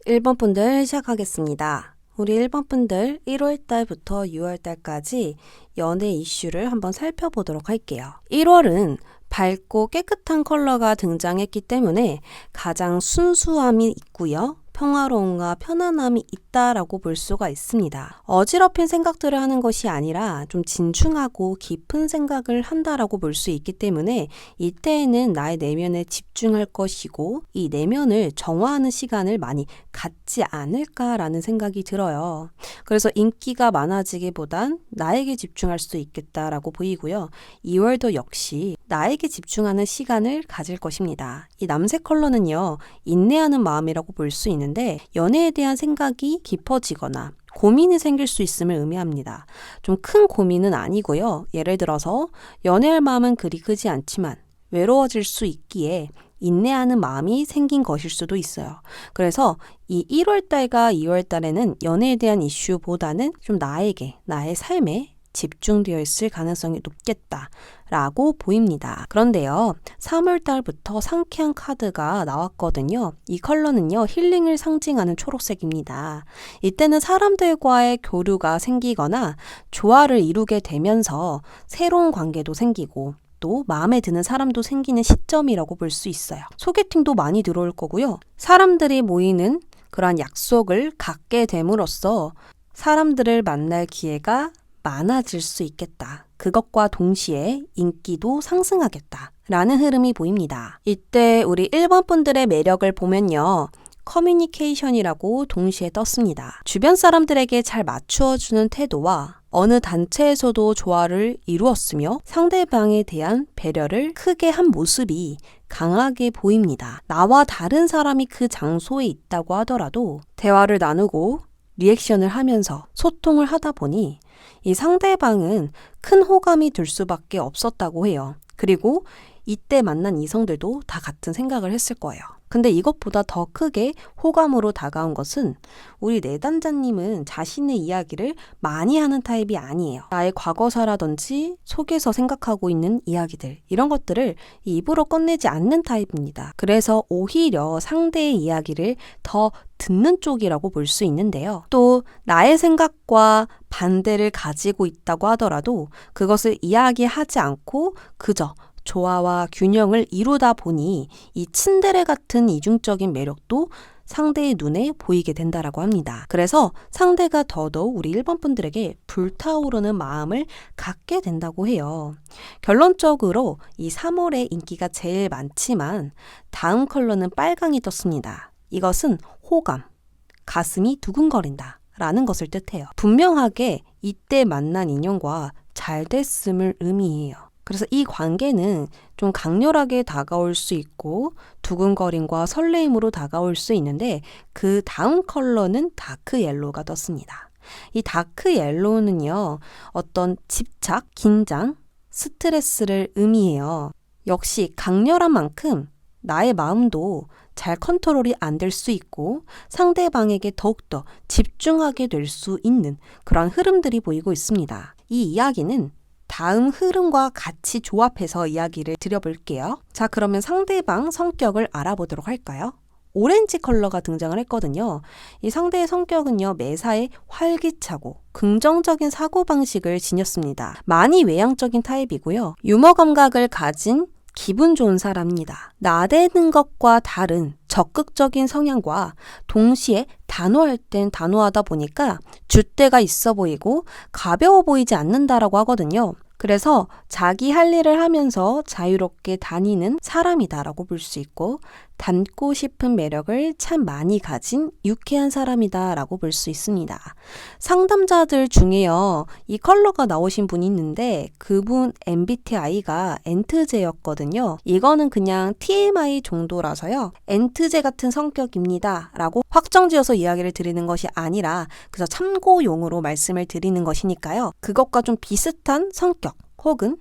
1번 분들 시작하겠습니다. 우리 1번 분들 1월달부터 6월달까지 연애 이슈를 한번 살펴보도록 할게요. 1월은 밝고 깨끗한 컬러가 등장했기 때문에 가장 순수함이 있고요. 평화로움과 편안함이 있다라고 볼 수가 있습니다. 어지럽힌 생각들을 하는 것이 아니라 좀 진중하고 깊은 생각을 한다라고 볼 수 있기 때문에 이때에는 나의 내면에 집중할 것이고 이 내면을 정화하는 시간을 많이 갖지 않을까라는 생각이 들어요. 그래서 인기가 많아지기보단 나에게 집중할 수 있겠다라고 보이고요. 2월도 역시 나에게 집중하는 시간을 가질 것입니다. 이 남색 컬러는요, 인내하는 마음이라고 볼 수 있는데 연애에 대한 생각이 깊어지거나 고민이 생길 수 있음을 의미합니다. 좀 큰 고민은 아니고요. 예를 들어서 연애할 마음은 그리 크지 않지만 외로워질 수 있기에 인내하는 마음이 생긴 것일 수도 있어요. 그래서 이 1월달과 2월달에는 연애에 대한 이슈보다는 좀 나에게, 나의 삶에 집중되어 있을 가능성이 높겠다라고 보입니다. 그런데요, 3월달부터 상쾌한 카드가 나왔거든요. 이 컬러는요, 힐링을 상징하는 초록색입니다. 이때는 사람들과의 교류가 생기거나 조화를 이루게 되면서 새로운 관계도 생기고 또 마음에 드는 사람도 생기는 시점이라고 볼 수 있어요. 소개팅도 많이 들어올 거고요. 사람들이 모이는 그러한 약속을 갖게 됨으로써 사람들을 만날 기회가 많아질 수 있겠다. 그것과 동시에 인기도 상승하겠다. 라는 흐름이 보입니다. 이때 우리 1번 분들의 매력을 보면요. 커뮤니케이션이라고 동시에 떴습니다. 주변 사람들에게 잘 맞추어주는 태도와 어느 단체에서도 조화를 이루었으며 상대방에 대한 배려를 크게 한 모습이 강하게 보입니다. 나와 다른 사람이 그 장소에 있다고 하더라도 대화를 나누고 리액션을 하면서 소통을 하다 보니 이 상대방은 큰 호감이 들 수밖에 없었다고 해요. 그리고 이때 만난 이성들도 다 같은 생각을 했을 거예요. 근데 이것보다 더 크게 호감으로 다가온 것은 우리 내담자님은 자신의 이야기를 많이 하는 타입이 아니에요. 나의 과거사라든지 속에서 생각하고 있는 이야기들, 이런 것들을 입으로 꺼내지 않는 타입입니다. 그래서 오히려 상대의 이야기를 더 듣는 쪽이라고 볼 수 있는데요. 또 나의 생각과 반대를 가지고 있다고 하더라도 그것을 이야기하지 않고 그저 조화와 균형을 이루다 보니 이 츤데레 같은 이중적인 매력도 상대의 눈에 보이게 된다라고 합니다. 그래서 상대가 더더욱 우리 1번 분들에게 불타오르는 마음을 갖게 된다고 해요. 결론적으로 이 3월에 인기가 제일 많지만 다음 컬러는 빨강이 떴습니다. 이것은 호감, 가슴이 두근거린다 라는 것을 뜻해요. 분명하게 이때 만난 인연과 잘 됐음을 의미해요. 그래서 이 관계는 좀 강렬하게 다가올 수 있고 두근거림과 설레임으로 다가올 수 있는데 그 다음 컬러는 다크 옐로우가 떴습니다. 이 다크 옐로우는요, 어떤 집착, 긴장, 스트레스를 의미해요. 역시 강렬한 만큼 나의 마음도 잘 컨트롤이 안 될 수 있고 상대방에게 더욱더 집중하게 될 수 있는 그런 흐름들이 보이고 있습니다. 이 이야기는 다음 흐름과 같이 조합해서 이야기를 드려볼게요. 자, 그러면 상대방 성격을 알아보도록 할까요? 오렌지 컬러가 등장을 했거든요. 이 상대의 성격은요, 매사에 활기차고 긍정적인 사고방식을 지녔습니다. 많이 외향적인 타입이고요. 유머 감각을 가진 기분 좋은 사람입니다. 나대는 것과 다른 적극적인 성향과 동시에 단호할 땐 단호하다 보니까 줏대가 있어 보이고 가벼워 보이지 않는다라고 하거든요. 그래서 자기 할 일을 하면서 자유롭게 다니는 사람이다라고 볼 수 있고 닮고 싶은 매력을 참 많이 가진 유쾌한 사람이다라고 볼 수 있습니다. 상담자들 중에요, 이 컬러가 나오신 분이 있는데 그분 MBTI가 엔트제였거든요. 이거는 그냥 TMI 정도라서요. 엔트제 같은 성격입니다 라고 확정지어서 이야기를 드리는 것이 아니라 그래서 참고용으로 말씀을 드리는 것이니까요. 그것과 좀 비슷한 성격 혹은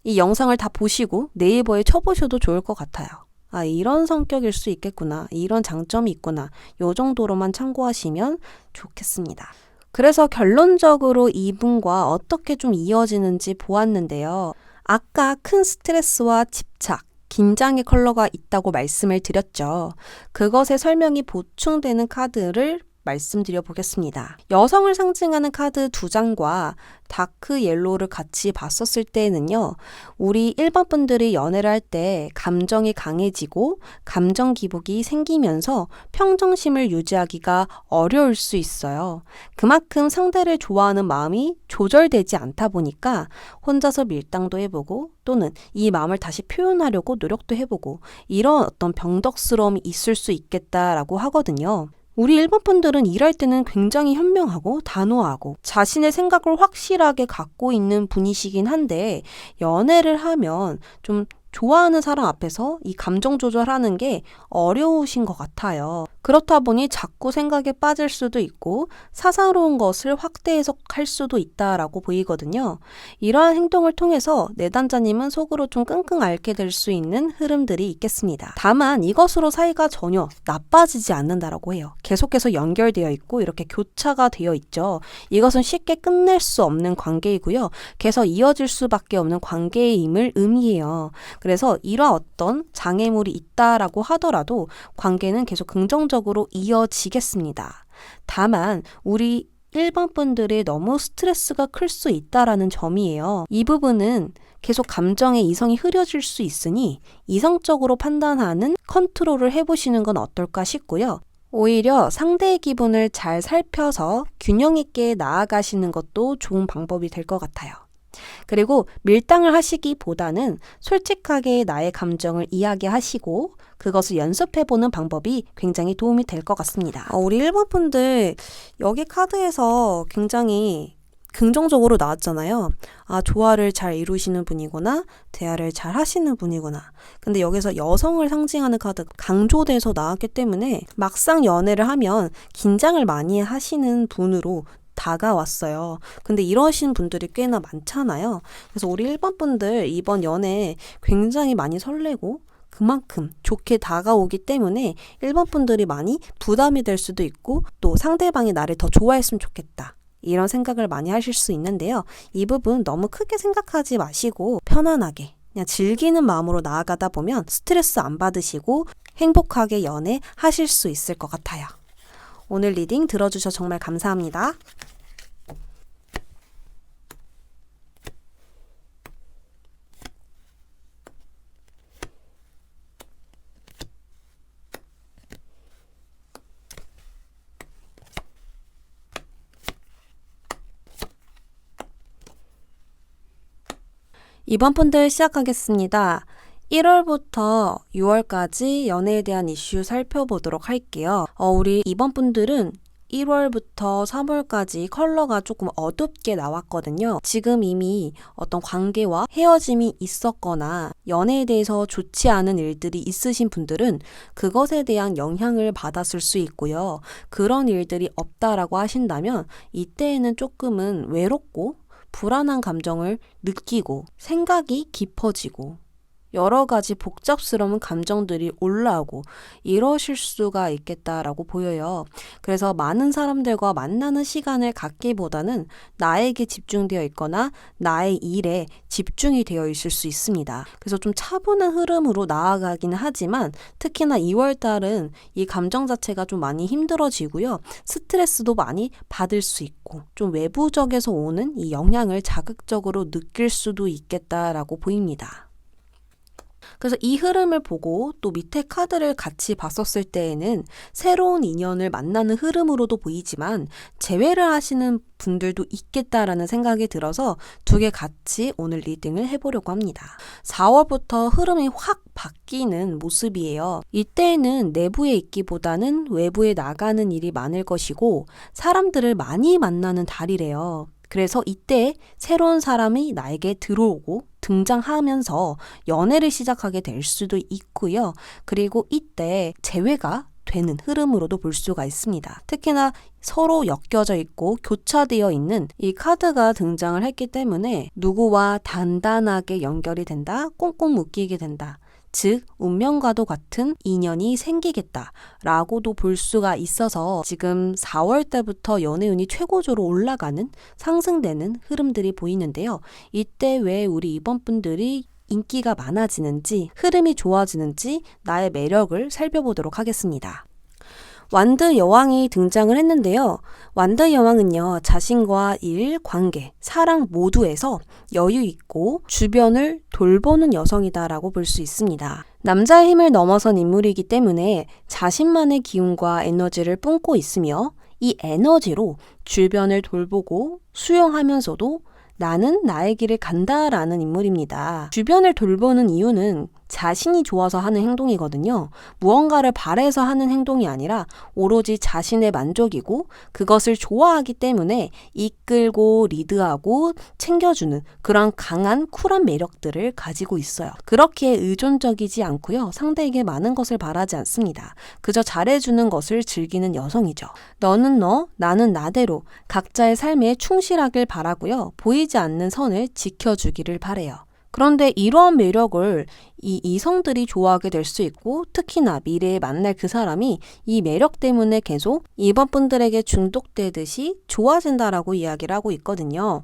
이 영상을 다 보시고 네이버에 쳐보셔도 좋을 것 같아요. 아, 이런 성격일 수 있겠구나. 이런 장점이 있구나. 요 정도로만 참고하시면 좋겠습니다. 그래서 결론적으로 이분과 어떻게 좀 이어지는지 보았는데요. 아까 큰 스트레스와 집착, 긴장의 컬러가 있다고 말씀을 드렸죠. 그것의 설명이 보충되는 카드를 말씀드려 보겠습니다. 여성을 상징하는 카드 2장과 다크 옐로우를 같이 봤었을 때에는요, 우리 1번 분들이 연애를 할 때 감정이 강해지고 감정 기복이 생기면서 평정심을 유지하기가 어려울 수 있어요. 그만큼 상대를 좋아하는 마음이 조절되지 않다 보니까 혼자서 밀당도 해보고 또는 이 마음을 다시 표현하려고 노력도 해보고 이런 어떤 병덕스러움이 있을 수 있겠다라고 하거든요. 우리 1번 분들은 일할 때는 굉장히 현명하고 단호하고 자신의 생각을 확실하게 갖고 있는 분이시긴 한데 연애를 하면 좀 좋아하는 사람 앞에서 이 감정 조절하는 게 어려우신 것 같아요. 그렇다 보니 자꾸 생각에 빠질 수도 있고 사사로운 것을 확대 해석할 수도 있다라고 보이거든요. 이러한 행동을 통해서 내담자님은 속으로 좀 끙끙 앓게 될 수 있는 흐름들이 있겠습니다. 다만 이것으로 사이가 전혀 나빠지지 않는다라고 해요. 계속해서 연결되어 있고 이렇게 교차가 되어 있죠. 이것은 쉽게 끝낼 수 없는 관계이고요. 계속 이어질 수밖에 없는 관계임을 의미해요. 그래서 이러한 어떤 장애물이 있다라고 하더라도 관계는 계속 긍정적으로 이어지겠습니다. 다만 우리 1번 분들이 너무 스트레스가 클 수 있다라는 점이에요. 이 부분은 계속 감정에 이성이 흐려질 수 있으니 이성적으로 판단하는 컨트롤을 해보시는 건 어떨까 싶고요. 오히려 상대의 기분을 잘 살펴서 균형 있게 나아가시는 것도 좋은 방법이 될 것 같아요. 그리고 밀당을 하시기보다는 솔직하게 나의 감정을 이야기하시고 그것을 연습해보는 방법이 굉장히 도움이 될 것 같습니다. 우리 1번 분들 여기 카드에서 굉장히 긍정적으로 나왔잖아요. 조화를 잘 이루시는 분이구나, 대화를 잘 하시는 분이구나. 근데 여기서 여성을 상징하는 카드 강조돼서 나왔기 때문에 막상 연애를 하면 긴장을 많이 하시는 분으로 다가왔어요. 근데 이러신 분들이 꽤나 많잖아요. 그래서 우리 1번 분들 이번 연애 굉장히 많이 설레고 그만큼 좋게 다가오기 때문에 1번 분들이 많이 부담이 될 수도 있고 또 상대방이 나를 더 좋아했으면 좋겠다. 이런 생각을 많이 하실 수 있는데요. 이 부분 너무 크게 생각하지 마시고 편안하게 그냥 즐기는 마음으로 나아가다 보면 스트레스 안 받으시고 행복하게 연애하실 수 있을 것 같아요. 오늘 리딩 들어주셔서 정말 감사합니다. 이번 분들 시작하겠습니다. 1월부터 6월까지 연애에 대한 이슈 살펴보도록 할게요. 우리 이번 분들은 1월부터 3월까지 컬러가 조금 어둡게 나왔거든요. 지금 이미 어떤 관계와 헤어짐이 있었거나 연애에 대해서 좋지 않은 일들이 있으신 분들은 그것에 대한 영향을 받았을 수 있고요. 그런 일들이 없다라고 하신다면 이때에는 조금은 외롭고 불안한 감정을 느끼고 생각이 깊어지고 여러 가지 복잡스러운 감정들이 올라오고 이러실 수가 있겠다라고 보여요. 그래서 많은 사람들과 만나는 시간을 갖기보다는 나에게 집중되어 있거나 나의 일에 집중이 되어 있을 수 있습니다. 그래서 좀 차분한 흐름으로 나아가기는 하지만 특히나 2월달은 이 감정 자체가 좀 많이 힘들어지고요. 스트레스도 많이 받을 수 있고 좀 외부적에서 오는 이 영향을 자극적으로 느낄 수도 있겠다라고 보입니다. 그래서 이 흐름을 보고 또 밑에 카드를 같이 봤었을 때에는 새로운 인연을 만나는 흐름으로도 보이지만 제외를 하시는 분들도 있겠다라는 생각이 들어서 두 개 같이 오늘 리딩을 해보려고 합니다. 4월부터 흐름이 확 바뀌는 모습이에요. 이때에는 내부에 있기보다는 외부에 나가는 일이 많을 것이고 사람들을 많이 만나는 달이래요. 그래서 이때 새로운 사람이 나에게 들어오고 등장하면서 연애를 시작하게 될 수도 있고요. 그리고 이때 재회가 되는 흐름으로도 볼 수가 있습니다. 특히나 서로 엮여져 있고 교차되어 있는 이 카드가 등장을 했기 때문에 누구와 단단하게 연결이 된다, 꽁꽁 묶이게 된다. 즉 운명과도 같은 인연이 생기겠다라고도 볼 수가 있어서 지금 4월 때부터 연애운이 최고조로 올라가는 상승되는 흐름들이 보이는데요. 이때 왜 우리 이번 분들이 인기가 많아지는지 흐름이 좋아지는지 나의 매력을 살펴보도록 하겠습니다. 완드 여왕이 등장을 했는데요. 완드 여왕은요, 자신과 일, 관계, 사랑 모두에서 여유 있고 주변을 돌보는 여성이다라고 볼 수 있습니다. 남자의 힘을 넘어선 인물이기 때문에 자신만의 기운과 에너지를 뿜고 있으며 이 에너지로 주변을 돌보고 수용하면서도 나는 나의 길을 간다라는 인물입니다. 주변을 돌보는 이유는 자신이 좋아서 하는 행동이거든요. 무언가를 바래서 하는 행동이 아니라 오로지 자신의 만족이고 그것을 좋아하기 때문에 이끌고 리드하고 챙겨주는 그런 강한 쿨한 매력들을 가지고 있어요. 그렇게 의존적이지 않고요. 상대에게 많은 것을 바라지 않습니다. 그저 잘해주는 것을 즐기는 여성이죠. 너는 너, 나는 나대로 각자의 삶에 충실하길 바라고요. 보이지 않는 선을 지켜주기를 바래요. 그런데 이러한 매력을 이 이성들이 좋아하게 될 수 있고 특히나 미래에 만날 그 사람이 이 매력 때문에 계속 이번 분들에게 중독되듯이 좋아진다라고 이야기를 하고 있거든요.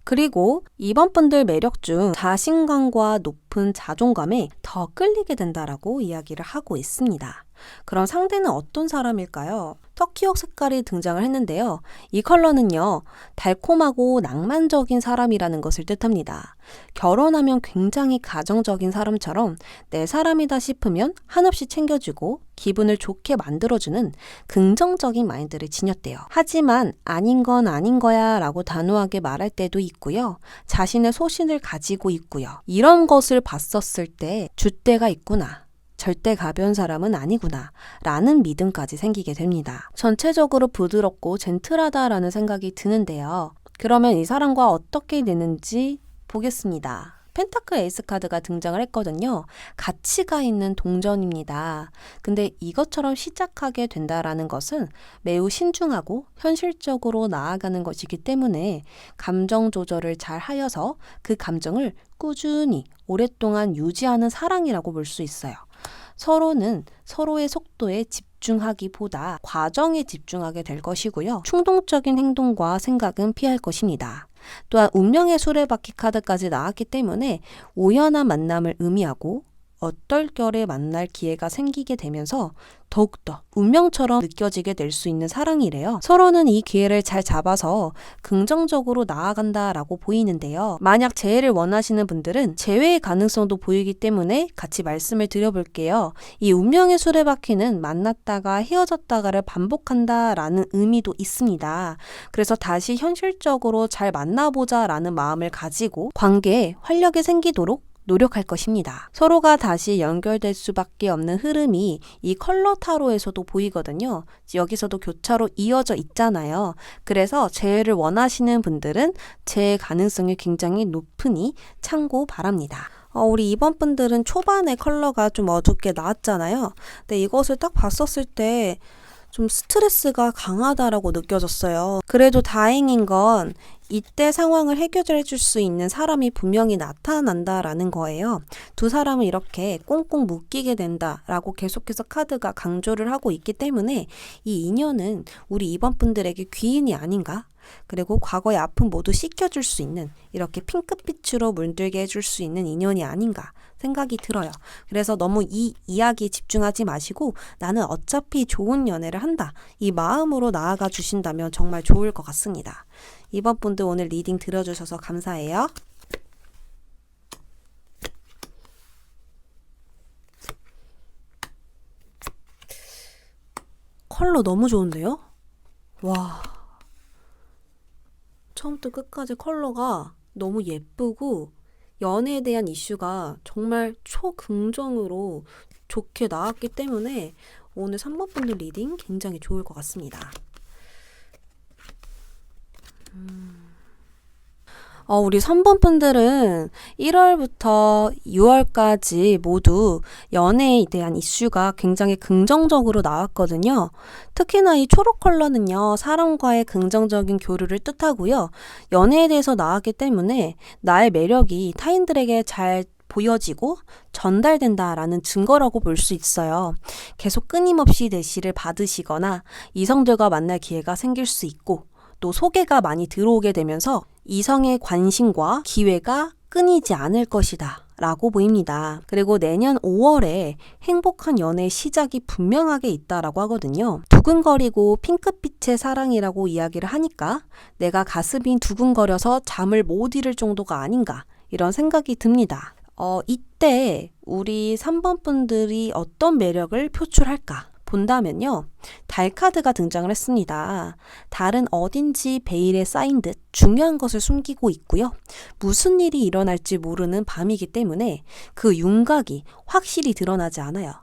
그리고 이번 분들 매력 중 자신감과 높은 자존감에 더 끌리게 된다라고 이야기를 하고 있습니다. 그럼 상대는 어떤 사람일까요? 터키옥 색깔이 등장을 했는데요. 이 컬러는요, 달콤하고 낭만적인 사람이라는 것을 뜻합니다. 결혼하면 굉장히 가정적인 사람처럼 내 사람이다 싶으면 한없이 챙겨주고 기분을 좋게 만들어주는 긍정적인 마인드를 지녔대요. 하지만 아닌 건 아닌 거야 라고 단호하게 말할 때도 있고요. 자신의 소신을 가지고 있고요. 이런 것을 봤었을 때 줏대가 있구나. 절대 가벼운 사람은 아니구나 라는 믿음까지 생기게 됩니다. 전체적으로 부드럽고 젠틀하다라는 생각이 드는데요. 그러면 이 사람과 어떻게 되는지 보겠습니다. 펜타클 에이스 카드가 등장을 했거든요. 가치가 있는 동전입니다. 근데 이것처럼 시작하게 된다라는 것은 매우 신중하고 현실적으로 나아가는 것이기 때문에 감정 조절을 잘 하여서 그 감정을 꾸준히 오랫동안 유지하는 사랑이라고 볼 수 있어요. 서로는 서로의 속도에 집중하기보다 과정에 집중하게 될 것이고요. 충동적인 행동과 생각은 피할 것입니다. 또한 운명의 수레바퀴 카드까지 나왔기 때문에 우연한 만남을 의미하고 얼떨결에 만날 기회가 생기게 되면서 더욱더 운명처럼 느껴지게 될 수 있는 사랑이래요. 서로는 이 기회를 잘 잡아서 긍정적으로 나아간다라고 보이는데요. 만약 재회를 원하시는 분들은 재회의 가능성도 보이기 때문에 같이 말씀을 드려볼게요. 이 운명의 수레바퀴는 만났다가 헤어졌다가를 반복한다라는 의미도 있습니다. 그래서 다시 현실적으로 잘 만나보자라는 마음을 가지고 관계에 활력이 생기도록 노력할 것입니다. 서로가 다시 연결될 수밖에 없는 흐름이 이 컬러 타로에서도 보이거든요. 여기서도 교차로 이어져 있잖아요. 그래서 재회를 원하시는 분들은 재회 가능성이 굉장히 높으니 참고 바랍니다. 우리 이번 분들은 초반에 컬러가 좀 어둡게 나왔잖아요. 근데 이것을 딱 봤었을 때 좀 스트레스가 강하다라고 느껴졌어요. 그래도 다행인 건 이때 상황을 해결해 줄 수 있는 사람이 분명히 나타난다라는 거예요. 두 사람은 이렇게 꽁꽁 묶이게 된다라고 계속해서 카드가 강조를 하고 있기 때문에 이 인연은 우리 이번 분들에게 귀인이 아닌가? 그리고 과거의 아픔 모두 씻겨줄 수 있는 이렇게 핑크빛으로 물들게 해줄 수 있는 인연이 아닌가 생각이 들어요. 그래서 너무 이 이야기에 집중하지 마시고 나는 어차피 좋은 연애를 한다. 이 마음으로 나아가 주신다면 정말 좋을 것 같습니다. 이번 분들 오늘 리딩 들어주셔서 감사해요. 컬러 너무 좋은데요? 와, 처음부터 끝까지 컬러가 너무 예쁘고 연애에 대한 이슈가 정말 초긍정으로 좋게 나왔기 때문에 오늘 3번 분들 리딩 굉장히 좋을 것 같습니다. 우리 3번 분들은 1월부터 6월까지 모두 연애에 대한 이슈가 굉장히 긍정적으로 나왔거든요. 특히나 이 초록 컬러는요, 사람과의 긍정적인 교류를 뜻하고요. 연애에 대해서 나왔기 때문에 나의 매력이 타인들에게 잘 보여지고 전달된다라는 증거라고 볼 수 있어요. 계속 끊임없이 대시를 받으시거나 이성들과 만날 기회가 생길 수 있고 또 소개가 많이 들어오게 되면서 이성의 관심과 기회가 끊이지 않을 것이다 라고 보입니다. 그리고 내년 5월에 행복한 연애의 시작이 분명하게 있다라고 하거든요. 두근거리고 핑크빛의 사랑이라고 이야기를 하니까 내가 가슴이 두근거려서 잠을 못 이룰 정도가 아닌가 이런 생각이 듭니다. 이때 우리 3번 분들이 어떤 매력을 표출할까 본다면요. 달 카드가 등장을 했습니다. 달은 어딘지 베일에 쌓인 듯 중요한 것을 숨기고 있고요. 무슨 일이 일어날지 모르는 밤이기 때문에 그 윤곽이 확실히 드러나지 않아요.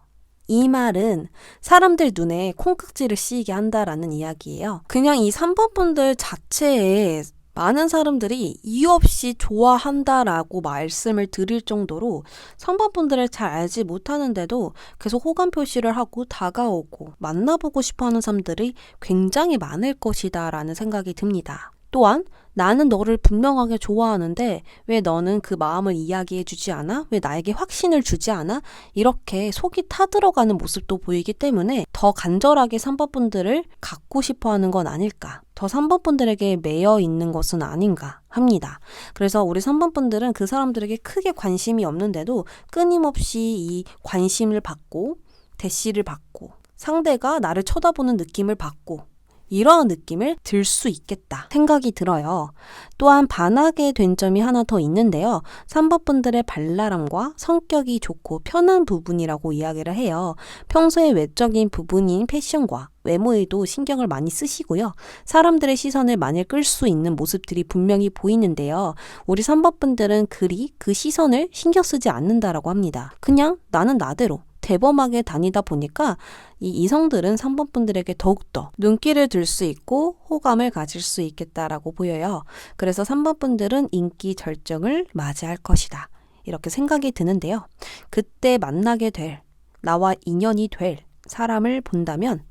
이 말은 사람들 눈에 콩깍지를 씌이게 한다라는 이야기예요. 그냥 이 3번 분들 자체에 많은 사람들이 이유 없이 좋아한다라고 말씀을 드릴 정도로 3번 분들을 잘 알지 못하는데도 계속 호감 표시를 하고 다가오고 만나보고 싶어하는 사람들이 굉장히 많을 것이다 라는 생각이 듭니다. 또한 나는 너를 분명하게 좋아하는데 왜 너는 그 마음을 이야기해 주지 않아? 왜 나에게 확신을 주지 않아? 이렇게 속이 타들어가는 모습도 보이기 때문에 더 간절하게 3번 분들을 갖고 싶어하는 건 아닐까? 더 3번 분들에게 매여 있는 것은 아닌가 합니다. 그래서 우리 3번 분들은 그 사람들에게 크게 관심이 없는데도 끊임없이 이 관심을 받고 대시를 받고 상대가 나를 쳐다보는 느낌을 받고 이러한 느낌을 들 수 있겠다 생각이 들어요. 또한 반하게 된 점이 하나 더 있는데요. 3번 분들의 발랄함과 성격이 좋고 편한 부분이라고 이야기를 해요. 평소에 외적인 부분인 패션과 외모에도 신경을 많이 쓰시고요. 사람들의 시선을 많이 끌 수 있는 모습들이 분명히 보이는데요. 우리 3번 분들은 그리 그 시선을 신경 쓰지 않는다라고 합니다. 그냥 나는 나대로 대범하게 다니다 보니까 이 이성들은 3번 분들에게 더욱더 눈길을 들 수 있고 호감을 가질 수 있겠다라고 보여요. 그래서 3번 분들은 인기 절정을 맞이할 것이다. 이렇게 생각이 드는데요. 그때 만나게 될, 나와 인연이 될 사람을 본다면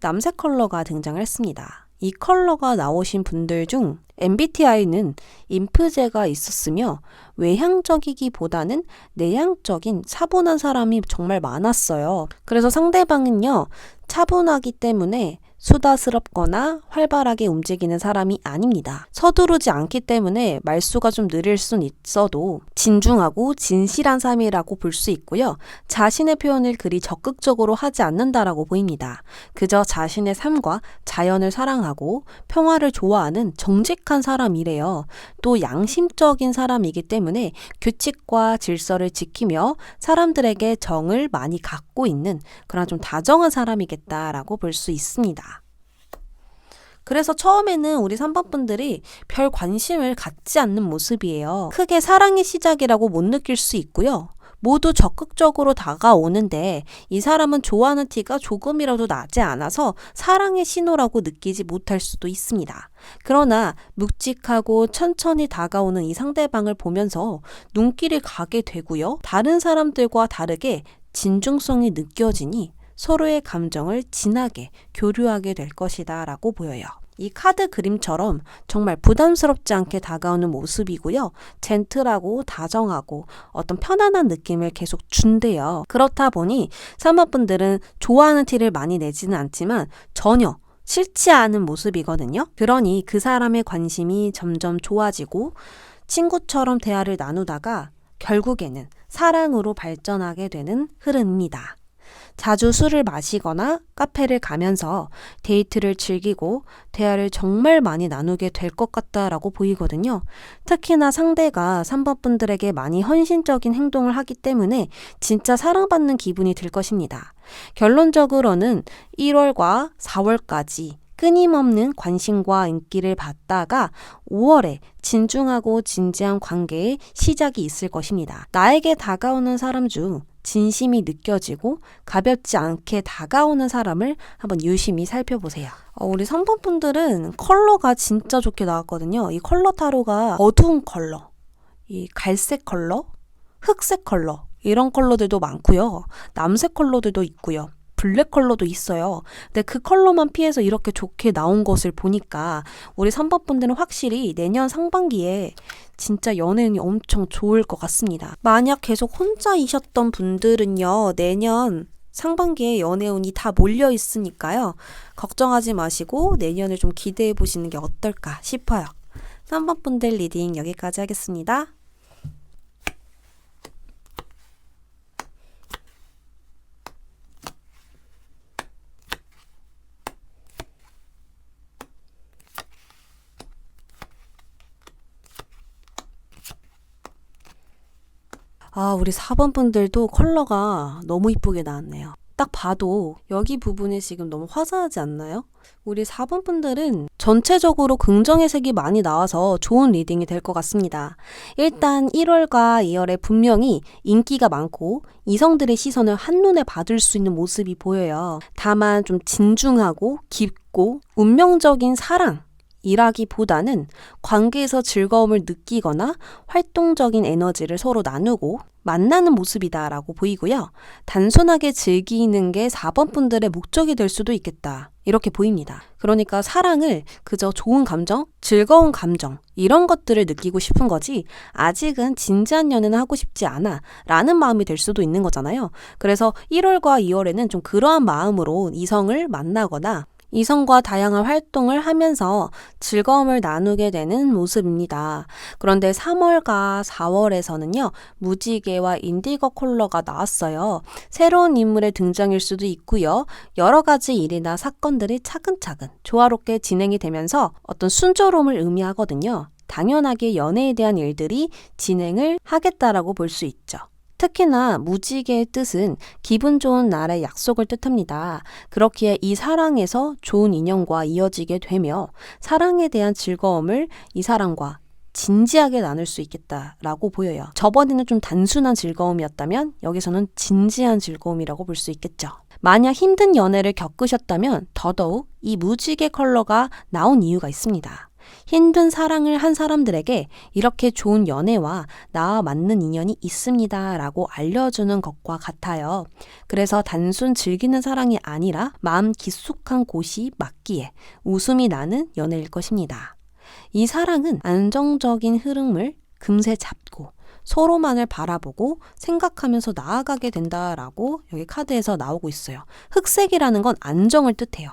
남색 컬러가 등장을 했습니다. 이 컬러가 나오신 분들 중 MBTI는 인프제가 있었으며 외향적이기보다는 내향적인 차분한 사람이 정말 많았어요. 그래서 상대방은요, 차분하기 때문에 수다스럽거나 활발하게 움직이는 사람이 아닙니다. 서두르지 않기 때문에 말수가 좀 느릴 순 있어도 진중하고 진실한 사람이라고 볼 수 있고요. 자신의 표현을 그리 적극적으로 하지 않는다라고 보입니다. 그저 자신의 삶과 자연을 사랑하고 평화를 좋아하는 정직한 사람이래요. 또 양심적인 사람이기 때문에 규칙과 질서를 지키며 사람들에게 정을 많이 갖고 있는 그런 좀 다정한 사람이겠다라고 볼 수 있습니다. 그래서 처음에는 우리 3번 분들이 별 관심을 갖지 않는 모습이에요. 크게 사랑의 시작이라고 못 느낄 수 있고요. 모두 적극적으로 다가오는데 이 사람은 좋아하는 티가 조금이라도 나지 않아서 사랑의 신호라고 느끼지 못할 수도 있습니다. 그러나 묵직하고 천천히 다가오는 이 상대방을 보면서 눈길이 가게 되고요. 다른 사람들과 다르게 진중성이 느껴지니 서로의 감정을 진하게 교류하게 될 것이다 라고 보여요. 이 카드 그림처럼 정말 부담스럽지 않게 다가오는 모습이고요. 젠틀하고 다정하고 어떤 편안한 느낌을 계속 준대요. 그렇다 보니 3번 분들은 좋아하는 티를 많이 내지는 않지만 전혀 싫지 않은 모습이거든요. 그러니 그 사람의 관심이 점점 좋아지고 친구처럼 대화를 나누다가 결국에는 사랑으로 발전하게 되는 흐름입니다. 자주 술을 마시거나 카페를 가면서 데이트를 즐기고 대화를 정말 많이 나누게 될 것 같다라고 보이거든요. 특히나 상대가 3번 분들에게 많이 헌신적인 행동을 하기 때문에 진짜 사랑받는 기분이 들 것입니다. 결론적으로는 1월과 4월까지 끊임없는 관심과 인기를 받다가 5월에 진중하고 진지한 관계의 시작이 있을 것입니다. 나에게 다가오는 사람 중 진심이 느껴지고 가볍지 않게 다가오는 사람을 한번 유심히 살펴보세요. 우리 3번 분들은 컬러가 진짜 좋게 나왔거든요. 이 컬러 타로가 어두운 컬러, 이 갈색 컬러, 흑색 컬러 이런 컬러들도 많고요. 남색 컬러들도 있고요. 블랙 컬러도 있어요. 근데 그 컬러만 피해서 이렇게 좋게 나온 것을 보니까 우리 3번 분들은 확실히 내년 상반기에 진짜 연애운이 엄청 좋을 것 같습니다. 만약 계속 혼자이셨던 분들은요, 내년 상반기에 연애운이 다 몰려 있으니까요. 걱정하지 마시고 내년을 좀 기대해 보시는 게 어떨까 싶어요. 3번 분들 리딩 여기까지 하겠습니다. 우리 4번 분들도 컬러가 너무 이쁘게 나왔네요. 딱 봐도 여기 부분이 지금 너무 화사하지 않나요? 우리 4번 분들은 전체적으로 긍정의 색이 많이 나와서 좋은 리딩이 될 것 같습니다. 일단 1월과 2월에 분명히 인기가 많고 이성들의 시선을 한눈에 받을 수 있는 모습이 보여요. 다만 좀 진중하고 깊고 운명적인 사랑 이라기보다는 관계에서 즐거움을 느끼거나 활동적인 에너지를 서로 나누고 만나는 모습이다라고 보이고요. 단순하게 즐기는 게 4번 분들의 목적이 될 수도 있겠다. 이렇게 보입니다. 그러니까 사랑을 그저 좋은 감정, 즐거운 감정 이런 것들을 느끼고 싶은 거지 아직은 진지한 연애는 하고 싶지 않아 라는 마음이 될 수도 있는 거잖아요. 그래서 1월과 2월에는 좀 그러한 마음으로 이성을 만나거나 이성과 다양한 활동을 하면서 즐거움을 나누게 되는 모습입니다. 그런데 3월과 4월에서는요. 무지개와 인디고 컬러가 나왔어요. 새로운 인물의 등장일 수도 있고요. 여러 가지 일이나 사건들이 차근차근 조화롭게 진행이 되면서 어떤 순조로움을 의미하거든요. 당연하게 연애에 대한 일들이 진행을 하겠다라고 볼 수 있죠. 특히나 무지개의 뜻은 기분 좋은 날의 약속을 뜻합니다. 그렇기에 이 사랑에서 좋은 인연과 이어지게 되며 사랑에 대한 즐거움을 이 사람과 진지하게 나눌 수 있겠다라고 보여요. 저번에는 좀 단순한 즐거움이었다면 여기서는 진지한 즐거움이라고 볼 수 있겠죠. 만약 힘든 연애를 겪으셨다면 더더욱 이 무지개 컬러가 나온 이유가 있습니다. 힘든 사랑을 한 사람들에게 이렇게 좋은 연애와 나와 맞는 인연이 있습니다 라고 알려주는 것과 같아요. 그래서 단순 즐기는 사랑이 아니라 마음 깊숙한 곳이 맞기에 웃음이 나는 연애일 것입니다. 이 사랑은 안정적인 흐름을 금세 잡고 서로만을 바라보고 생각하면서 나아가게 된다라고 여기 카드에서 나오고 있어요. 흑색이라는 건 안정을 뜻해요.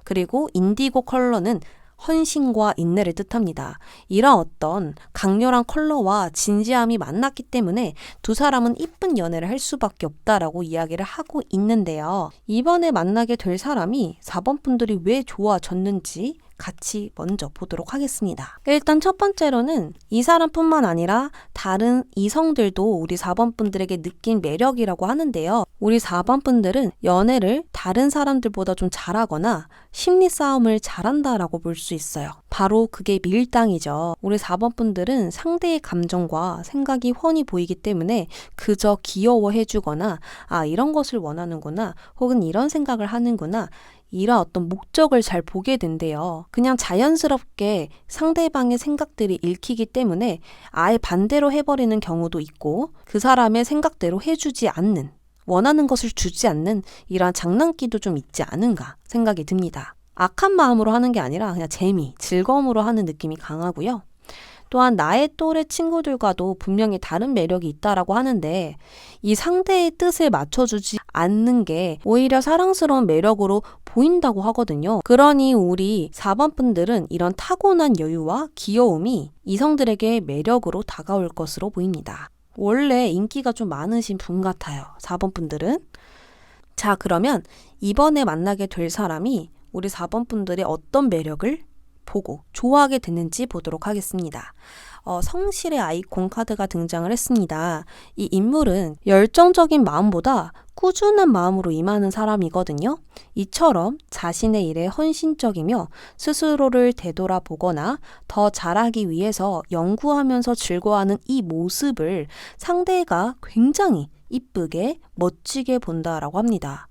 그리고 인디고 컬러는 헌신과 인내를 뜻합니다. 이런 어떤 강렬한 컬러와 진지함이 만났기 때문에 두 사람은 이쁜 연애를 할 수밖에 없다라고 이야기를 하고 있는데요. 이번에 만나게 될 사람이 4번 분들이 왜 좋아졌는지 같이 먼저 보도록 하겠습니다. 일단 첫 번째로는 이 사람뿐만 아니라 다른 이성들도 우리 4번 분들에게 느낀 매력이라고 하는데요. 우리 4번 분들은 연애를 다른 사람들보다 좀 잘하거나 심리 싸움을 잘한다라고 볼 수 있어요. 바로 그게 밀당이죠. 우리 4번 분들은 상대의 감정과 생각이 훤히 보이기 때문에 그저 귀여워해주거나 이런 것을 원하는구나 혹은 이런 생각을 하는구나 이런 어떤 목적을 잘 보게 된대요. 그냥 자연스럽게 상대방의 생각들이 읽히기 때문에 아예 반대로 해버리는 경우도 있고 그 사람의 생각대로 해주지 않는 원하는 것을 주지 않는 이러한 장난기도 좀 있지 않은가 생각이 듭니다. 악한 마음으로 하는 게 아니라 그냥 재미, 즐거움으로 하는 느낌이 강하고요. 또한 나의 또래 친구들과도 분명히 다른 매력이 있다라고 하는데 이 상대의 뜻을 맞춰주지 않는 게 오히려 사랑스러운 매력으로 보인다고 하거든요. 그러니 우리 4번 분들은 이런 타고난 여유와 귀여움이 이성들에게 매력으로 다가올 것으로 보입니다. 원래 인기가 좀 많으신 분 같아요. 4번 분들은. 자, 그러면 이번에 만나게 될 사람이 우리 4번 분들의 어떤 매력을 보고 좋아하게 됐는지 보도록 하겠습니다. 성실의 아이콘 카드가 등장을 했습니다. 이 인물은 열정적인 마음보다 꾸준한 마음으로 임하는 사람이거든요. 이처럼 자신의 일에 헌신적이며 스스로를 되돌아보거나 더 잘하기 위해서 연구하면서 즐거워하는 이 모습을 상대가 굉장히 이쁘게 멋지게 본다라고 합니다.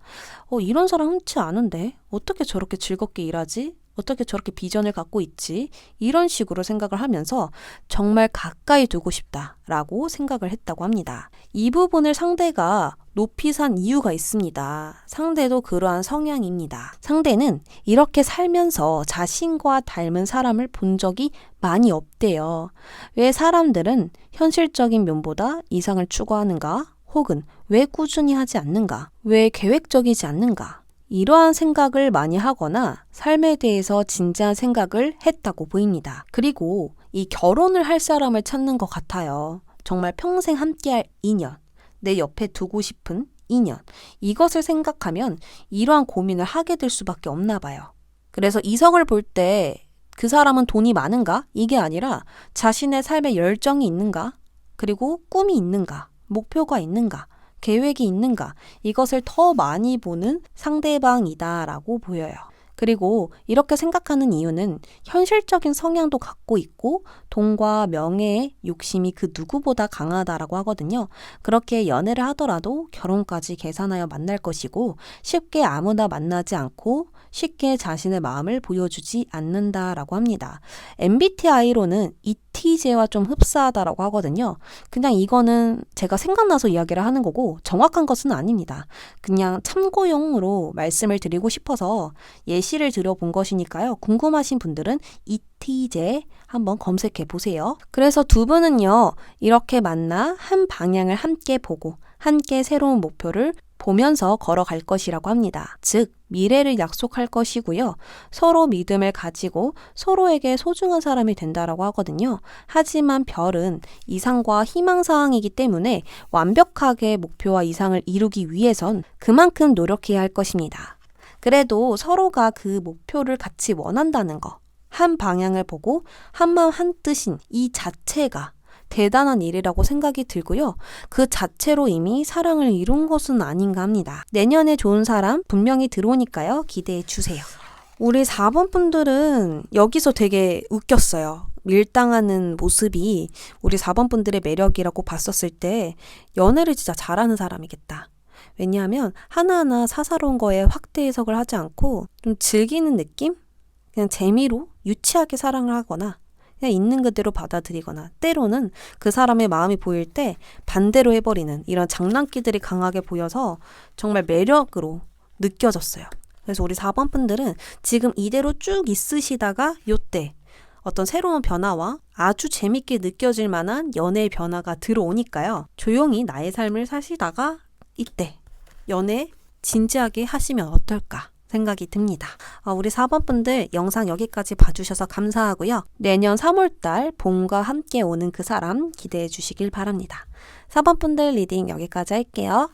이런 사람 흔치 않은데 어떻게 저렇게 즐겁게 일하지? 어떻게 저렇게 비전을 갖고 있지? 이런 식으로 생각을 하면서 정말 가까이 두고 싶다라고 생각을 했다고 합니다. 이 부분을 상대가 높이 산 이유가 있습니다. 상대도 그러한 성향입니다. 상대는 이렇게 살면서 자신과 닮은 사람을 본 적이 많이 없대요. 왜 사람들은 현실적인 면보다 이상을 추구하는가? 혹은 왜 꾸준히 하지 않는가? 왜 계획적이지 않는가? 이러한 생각을 많이 하거나 삶에 대해서 진지한 생각을 했다고 보입니다. 그리고 이 결혼을 할 사람을 찾는 것 같아요. 정말 평생 함께할 인연, 내 옆에 두고 싶은 인연. 이것을 생각하면 이러한 고민을 하게 될 수밖에 없나 봐요. 그래서 이성을 볼 때 그 사람은 돈이 많은가? 이게 아니라 자신의 삶에 열정이 있는가? 그리고 꿈이 있는가? 목표가 있는가? 계획이 있는가? 이것을 더 많이 보는 상대방이다라고 보여요. 그리고 이렇게 생각하는 이유는 현실적인 성향도 갖고 있고 돈과 명예의 욕심이 그 누구보다 강하다라고 하거든요. 그렇게 연애를 하더라도 결혼까지 계산하여 만날 것이고 쉽게 아무나 만나지 않고 쉽게 자신의 마음을 보여주지 않는다라고 합니다. MBTI로는 ETJ와 좀 흡사하다라고 하거든요. 그냥 이거는 제가 생각나서 이야기를 하는 거고 정확한 것은 아닙니다. 그냥 참고용으로 말씀을 드리고 싶어서 예시를 들어본 것이니까요. 궁금하신 분들은 ETJ 한번 검색해 보세요. 그래서 두 분은요, 이렇게 만나 한 방향을 함께 보고 함께 새로운 목표를 보면서 걸어갈 것이라고 합니다. 즉, 미래를 약속할 것이고요. 서로 믿음을 가지고 서로에게 소중한 사람이 된다라고 하거든요. 하지만 별은 이상과 희망사항이기 때문에 완벽하게 목표와 이상을 이루기 위해선 그만큼 노력해야 할 것입니다. 그래도 서로가 그 목표를 같이 원한다는 거, 한 방향을 보고 한마음 한뜻인 이 자체가 대단한 일이라고 생각이 들고요. 그 자체로 이미 사랑을 이룬 것은 아닌가 합니다. 내년에 좋은 사람 분명히 들어오니까요. 기대해 주세요. 우리 4번 분들은 여기서 되게 웃겼어요. 밀당하는 모습이 우리 4번 분들의 매력이라고 봤었을 때 연애를 진짜 잘하는 사람이겠다. 왜냐하면 하나하나 사사로운 거에 확대 해석을 하지 않고 좀 즐기는 느낌? 그냥 재미로 유치하게 사랑을 하거나 그냥 있는 그대로 받아들이거나 때로는 그 사람의 마음이 보일 때 반대로 해버리는 이런 장난기들이 강하게 보여서 정말 매력으로 느껴졌어요. 그래서 우리 4번 분들은 지금 이대로 쭉 있으시다가 요때 어떤 새로운 변화와 아주 재밌게 느껴질 만한 연애의 변화가 들어오니까요. 조용히 나의 삶을 사시다가 이때 연애 진지하게 하시면 어떨까 생각이 듭니다. 우리 4번 분들 영상 여기까지 봐주셔서 감사하고요. 내년 3월달 봄과 함께 오는 그 사람 기대해 주시길 바랍니다. 4번 분들 리딩 여기까지 할게요.